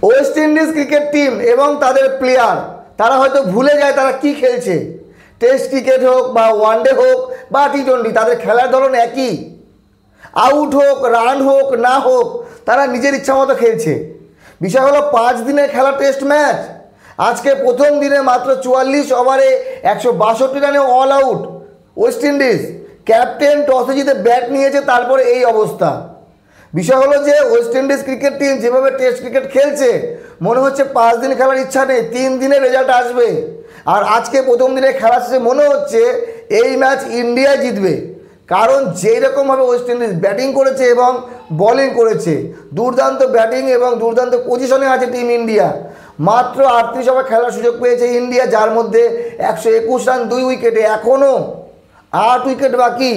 West Indies cricket team এবং তাদের player তারা হয়তো ভুলে যায় তারা কি খেলছে। টেস্ট ক্রিকেট হোক বা ওয়ানডে হোক বা টি20, তাদের খেলার ধরন একই। আউট হোক, রান হোক না হোক, তারা নিজের ইচ্ছা মতো খেলছে। বিষয় হলো 5 দিনের খেলা টেস্ট ম্যাচ। আজকে প্রথম দিনে মাত্র 44 ওভারে 162 রানে all out West Indies. Captain টসে জিতে ব্যাট নিয়েছে, তারপরে এই অবস্থা। বিষয় হলো যে ওয়েস্ট ইন্ডিজ ক্রিকেট টিম যেভাবে টেস্ট ক্রিকেট খেলছে, মনে হচ্ছে 5 দিন খেলার ইচ্ছা নেই, 3 দিনে রেজাল্ট আসবে। আর আজকে প্রথম দিনে খেলা শেষে মনে হচ্ছে এই ম্যাচ ইন্ডিয়া জিতবে। কারণ যেই রকমভাবে ওয়েস্ট ইন্ডিজ ব্যাটিং করেছে এবং বোলিং করেছে, দুর্দান্ত ব্যাটিং এবং দুর্দান্ত পজিশনে আছে টিম ইন্ডিয়া। মাত্র 38 ওভার খেলার সুযোগ পেয়েছে ইন্ডিয়া, যার মধ্যে 121 রান 2 উইকেটে। এখনও 8 উইকেট বাকি।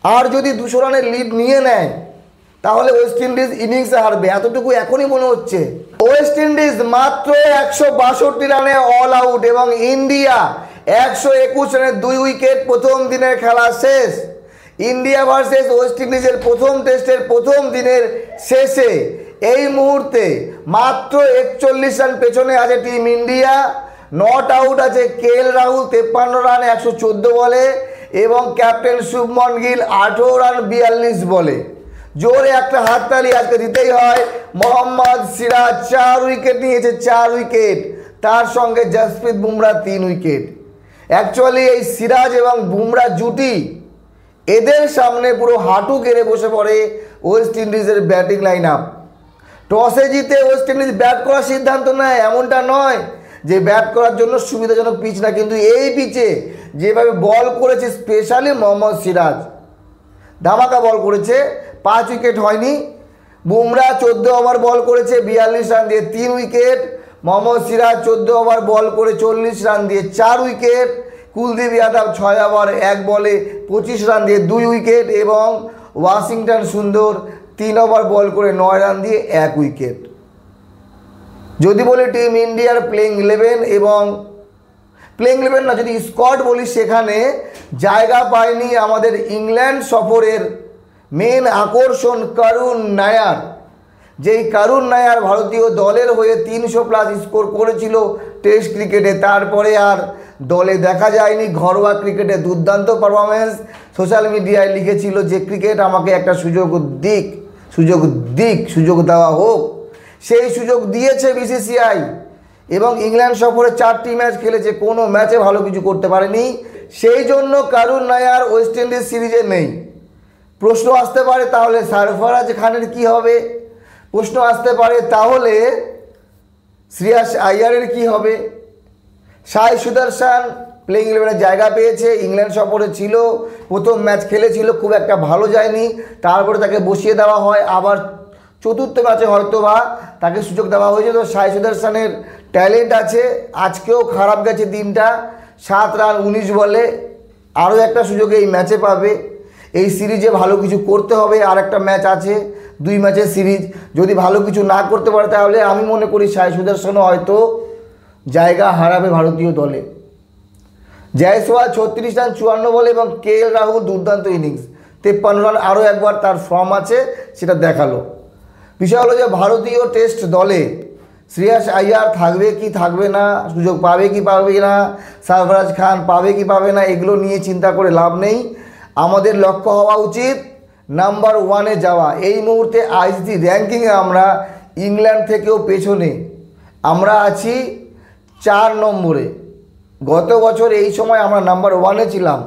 আর যদি 200 রানের লিড নিয়ে নেয় তাহলে ওয়েস্ট ইন্ডিজ ইনিংসে হারবে, এতটুকু এখনই মনে হচ্ছে। ওয়েস্ট ইন্ডিজ মাত্র 162 রানে অল আউট এবং ইন্ডিয়া 121 রানে 2 উইকেট। প্রথম দিনের খেলা শেষ। ইন্ডিয়া ভার্সেস ওয়েস্ট ইন্ডিজের প্রথম টেস্টের প্রথম দিনের শেষে এই মুহূর্তে মাত্র 41 রান পেছনে আছে টিম ইন্ডিয়া। নট আউট আছে কেএল রাহুল 53 রান 114 বলে এবং ক্যাপ্টেন শুভমন গিল 18 রান 42 বলে। জোরে একটা হাততালি আজকে দিতেই হয়। মোহাম্মদ সিরাজ 4 উইকেট নিয়েছে, 4 উইকেট। তার সঙ্গে জসপ্রীত বুমরা 3 উইকেট। অ্যাকচুয়ালি এই সিরাজ এবং বুমরা জুটি, এদের সামনে পুরো হাঁটু গেড়ে বসে পড়ে ওয়েস্ট ইন্ডিজের ব্যাটিং লাইন আপ। টসে জিতে ওয়েস্ট ইন্ডিজ ব্যাট করার সিদ্ধান্ত নেয়, এমনটা নয় যে ব্যাট করার জন্য সুবিধাজনক পিচ না, কিন্তু এই পিচে যেভাবে বল করেছে স্পেশালি মোহাম্মদ সিরাজ ধামাকা বল করেছে। 5 উইকেট হয়নি। বুমরা 14 ওভার বল করেছে 42 রান দিয়ে 3 উইকেট। মোহাম্মদ সিরাজ 14 ওভার বল করে 40 রান দিয়ে 4 উইকেট। কুলদীপ যাদব 6 ওভার 1 বলে 25 রান দিয়ে 2 উইকেট এবং ওয়াশিংটন সুন্দর 3 ওভার বল করে 9 রান দিয়ে 1 উইকেট। যদি বলি টিম ইন্ডিয়ার প্লেইং 11 এবং প্লেইং 11 না, যদি স্কোয়াড বলি, সেখানে জায়গা পায়নি আমাদের ইংল্যান্ড সফরের মেন আকর্ষণ করুণ নায়ার। যেই করুণ নায়ার ভারতীয় দলের হয়ে 300+ স্কোর করেছিল টেস্ট ক্রিকেটে, তারপরে আর দলে দেখা যায়নি। ঘরোয়া ক্রিকেটে দুর্দান্ত পারফরমেন্স। সোশ্যাল মিডিয়ায় লিখেছিল যে ক্রিকেট আমাকে একটা সুযোগ দেওয়া হোক। সেই সুযোগ দিয়েছে বিসিসিআই এবং ইংল্যান্ড সফরে 4টি ম্যাচ খেলেছে, কোনো ম্যাচে ভালো কিছু করতে পারেনি। সেই জন্য করুণ নায়ার ওয়েস্ট ইন্ডিজ সিরিজে নেই। প্রশ্ন আসতে পারে তাহলে সরফরাজ খানের কি হবে, প্রশ্ন আসতে পারে তাহলে শ্রেয়াস আইয়ারের কি হবে। সাই সুদর্শন প্লেইং 11-এ জায়গা পেয়েছে, ইংল্যান্ড সফরে ছিল, প্রথম ম্যাচ খেলেছিল, খুব একটা ভালো যায়নি। তারপরে তাকে বসিয়ে দেওয়া হয়, আবার চতুর্থ ম্যাচে হয়তো বা তাকে সুযোগ দেওয়া হয়েছে। তো সাই সুদর্শনের ট্যালেন্ট আছে। আজকেও খারাপ গেছে দিনটা, 7 রান 19 বলে। আরও একটা সুযোগ এই ম্যাচে পাবে। এই সিরিজে ভালো কিছু করতে হবে। আর একটা ম্যাচ আছে, 2 ম্যাচের সিরিজ। যদি ভালো কিছু না করতে পারে তাহলে আমি মনে করি সাই সুদর্শনও হয়তো জায়গা হারাবে ভারতীয় দলে। জয়সওয়াল 36 রান 54 বলে এবং কেএল রাহুল দুর্দান্ত ইনিংস 53 রান। আরও একবার তার ফর্ম আছে, সেটা দেখালো। বিষয় হলো যে ভারতীয় টেস্ট দলে শ্রেয়াস আইয়ার থাকবে কি থাকবে না, সুযোগ পাবে কি পাবে না, সরফরাজ খান পাবে কি পাবে না, এগুলো নিয়ে চিন্তা করে লাভ নেই। আমাদের লক্ষ্য হওয়া উচিত নাম্বার 1-এ যাওয়া। এই মুহূর্তে আইসিসি র্যাঙ্কিংয়ে আমরা ইংল্যান্ড থেকেও পেছনে, আমরা আছি 4 নম্বরে। গত বছর এই সময় আমরা নাম্বার 1-এ ছিলাম।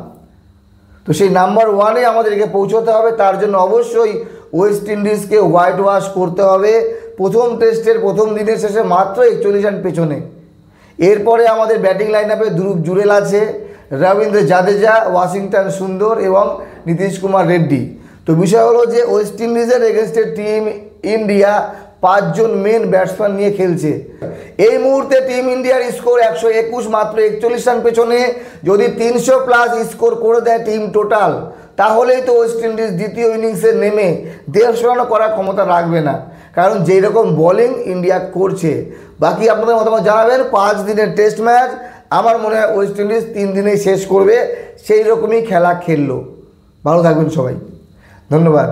তো সেই নাম্বার 1-এ আমাদেরকে পৌঁছতে হবে। তার জন্য অবশ্যই ওয়েস্ট ইন্ডিজকে হোয়াইট ওয়াশ করতে হবে। প্রথম টেস্টের প্রথম দিনের শেষে মাত্র 41 রান পেছনে। এরপরে আমাদের ব্যাটিং লাইন আপে ধ্রুব জুরেল আছে, রবীন্দ্র জাদেজা, ওয়াশিংটন সুন্দর এবং নীতিশ কুমার রেড্ডি। তো বিষয় হলো যে ওয়েস্ট ইন্ডিজের এগেনস্টে টিম ইন্ডিয়া 5 জন মেন ব্যাটসম্যান নিয়ে খেলছে। এই মুহূর্তে টিম ইন্ডিয়ার স্কোর 121, মাত্র 41 রান পেছনে। যদি 300+ স্কোর করে দেয় টিম টোটাল, তাহলেই তো ওয়েস্ট ইন্ডিজ দ্বিতীয় ইনিংসে নেমে 150 রানও করার ক্ষমতা রাখবে না, কারণ যেই রকম বোলিং ইন্ডিয়া করছে। বাকি আপনাদের মতামত জানাবেন। 5 দিনের টেস্ট ম্যাচ, আমার মনে হয় ওয়েস্ট ইন্ডিজ 3 দিনেই শেষ করবে। সেই রকমই খেলা খেললো। ভালো থাকবেন সবাই, ধন্যবাদ।